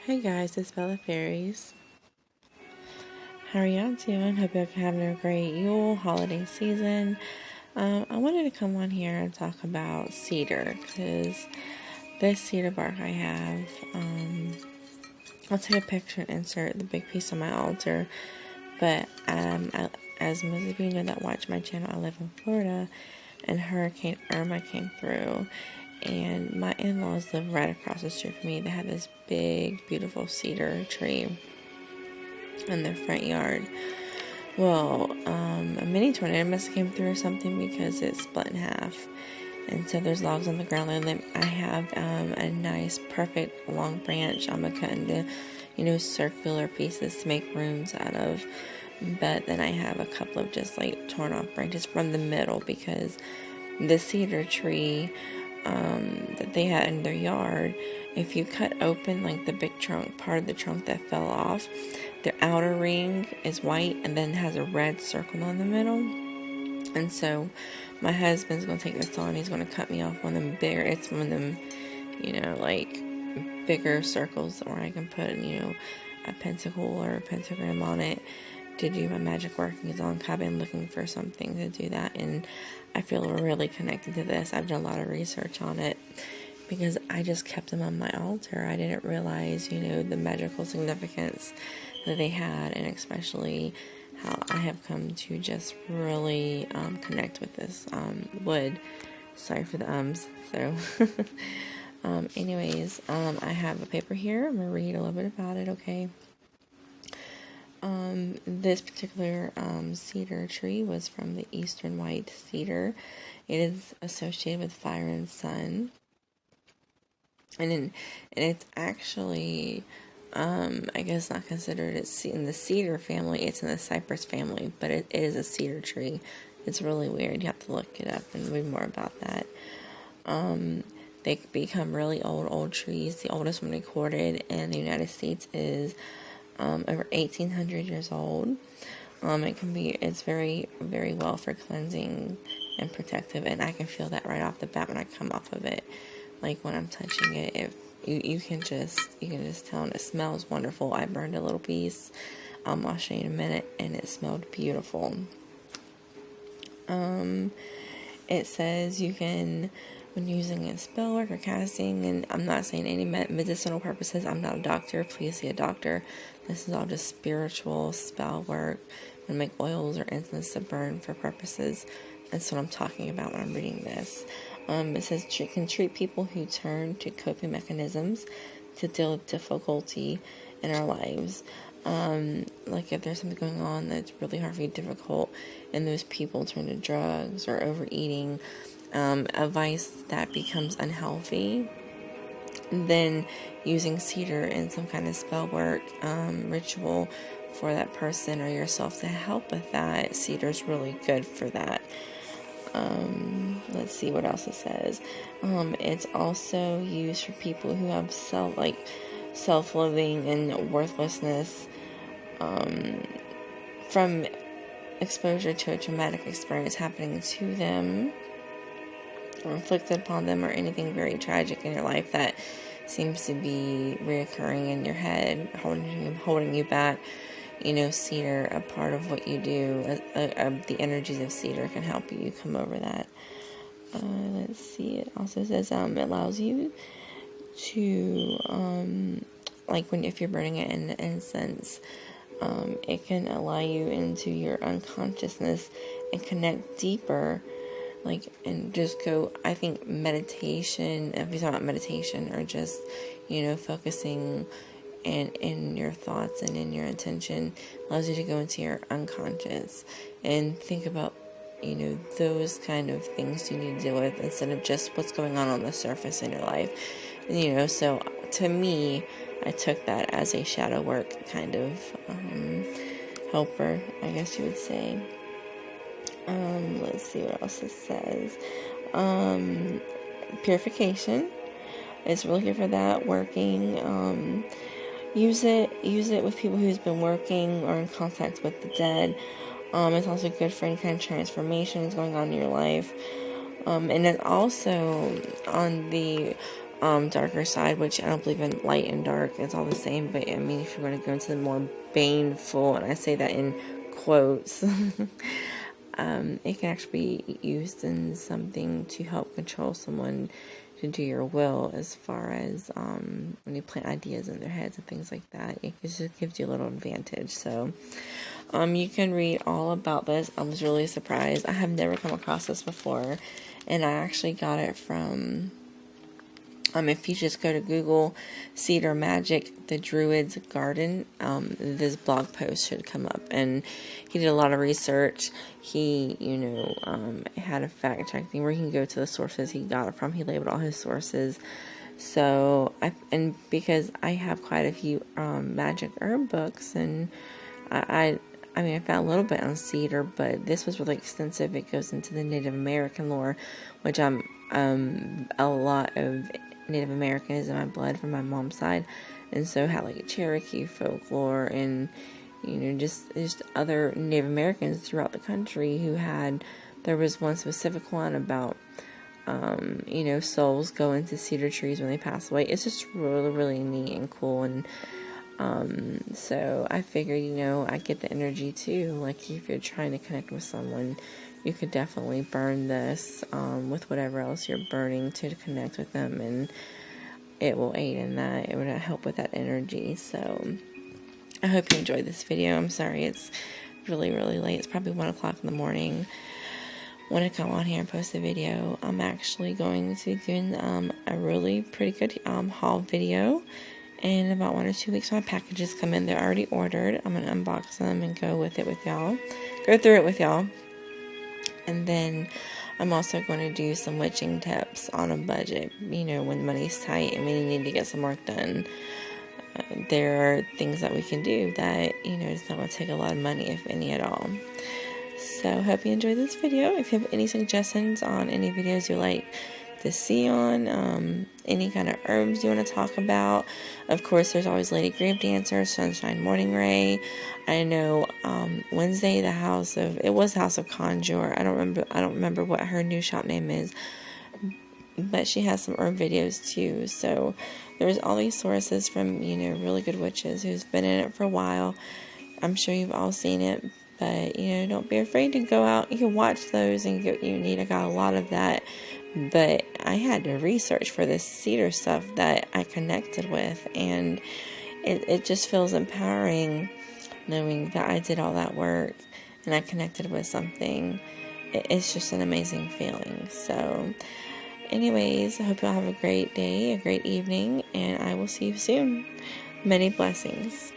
Hey guys, it's Bella Fairies. How are y'all doing? Hope you're having a great Yule holiday season. I wanted to come on here and talk about cedar because this cedar bark I have, I'll take a picture and insert the big piece on my altar. But as most of you know that watch my channel, I live in Florida, and Hurricane Irma came through. And my in-laws live right across the street from me. They have this big, beautiful cedar tree in their front yard. Well, a mini tornado must have came through or something because it split in half. And so there's logs on the ground. And I have a nice, perfect long branch I'm going to cut into, circular pieces to make rooms out of. But then I have a couple of just like torn off branches from the middle because the cedar tree that they had in their yard, if you cut open like the big trunk, part of the trunk that fell off, the outer ring is white and then has a red circle on the middle. And so my husband's going to take this on, he's going to cut me off one of them bigger, it's one of them, like bigger circles where I can put, a pentacle or a pentagram on it to do my magic workings on. I've been looking for something to do that, and I feel really connected to this. I've done a lot of research on it because I just kept them on my altar. I didn't realize, the magical significance that they had, and especially how I have come to just really connect with this wood. Sorry for the ums. So, I have a paper here. I'm going to read a little bit about it, okay? This particular cedar tree was from the eastern white cedar. It is associated with fire and sun. And it's actually, I guess not considered it's in the cedar family. It's in the cypress family, but it is a cedar tree. It's really weird. You have to look it up and read more about that. They become really old trees. The oldest one recorded in the United States is over 1,800 years old. It's very, very well for cleansing and protective, and I can feel that right off the bat when I come off of it. Like when I'm touching it, you can just tell, and it smells wonderful. I burned a little piece. I'll show you in a minute, and it smelled beautiful. It says you can, when using a spellwork or casting, and I'm not saying any medicinal purposes. I'm not a doctor. Please see a doctor. This is all just spiritual spell work. And make oils or incense to burn for purposes. That's what I'm talking about when I'm reading this. It says it can treat people who turn to coping mechanisms to deal with difficulty in our lives. Like if there's something going on that's really hard for you, difficult, and those people turn to drugs or overeating, a vice that becomes unhealthy, then using cedar in some kind of spell work ritual for that person or yourself to help with that. Cedar's really good for that. Let's see what else it says. It's also used for people who have self-loathing and worthlessness from exposure to a traumatic experience happening to them or inflicted upon them, or anything very tragic in your life that seems to be reoccurring in your head, holding you back. Cedar, a part of what you do, the energies of cedar can help you come over that. Let's see, it also says it allows you to, if you're burning it in incense, it can allow you into your unconsciousness and connect deeper, and just go, I think meditation, if you're talking about meditation, or just, focusing and in your thoughts and in your intention, allows you to go into your unconscious and think about, those kind of things you need to deal with instead of just what's going on the surface in your life. So to me, I took that as a shadow work kind of helper, I guess you would say. Let's see what else it says. Purification. It's really good for that. Working. Use it with people who's been working or in contact with the dead. It's also good for any kind of transformations going on in your life. And it's also on the darker side, which I don't believe in light and dark. It's all the same. But I mean, if you want to go into the more baneful, and I say that in quotes, it can actually be used in something to help control someone to do your will, as far as when you plant ideas in their heads and things like that. It just gives you a little advantage. So you can read all about this. I was really surprised. I have never come across this before, and I actually got it from if you just go to Google Cedar Magic, the Druid's Garden, this blog post should come up. And he did a lot of research. He, had a fact check thing where he can go to the sources he got it from. He labeled all his sources. So, because I have quite a few magic herb books, and I found a little bit on cedar, but this was really extensive. It goes into the Native American lore, which I'm a lot of Native American is in my blood from my mom's side, and so had like Cherokee folklore and just other Native Americans throughout the country who had. There was one specific one about souls go into cedar trees when they pass away. It's just really, really neat and cool, and so I figured I get the energy too. Like if you're trying to connect with someone, you could definitely burn this with whatever else you're burning to connect with them, and it will aid in that. It would help with that energy. So I hope you enjoyed this video. I'm sorry it's really, really late. It's probably 1 o'clock in the morning when I come on here and post a video. I'm actually going to be doing a really pretty good haul video in about 1 or 2 weeks. My packages come in. They're already ordered. I'm going to unbox them and go through it with y'all. And then I'm also going to do some witching tips on a budget. When money's tight and we need to get some work done, there are things that we can do that, it's not going to take a lot of money, if any at all. So, hope you enjoyed this video. If you have any suggestions on any videos you like to see on, any kind of herbs you want to talk about, of course, there's always Lady Grave Dancer, Sunshine Morning Ray. I know Wednesday, the House of Conjure. I don't remember what her new shop name is, but she has some herb videos too. So there's all these sources from really good witches who's been in it for a while. I'm sure you've all seen it, but don't be afraid to go out. You can watch those and get what you need. I got a lot of that, but I had to research for this cedar stuff that I connected with, and it just feels empowering knowing that I did all that work and I connected with something. It's just an amazing feeling. So anyways, I hope y'all have a great day, a great evening, and I will see you soon. Many blessings.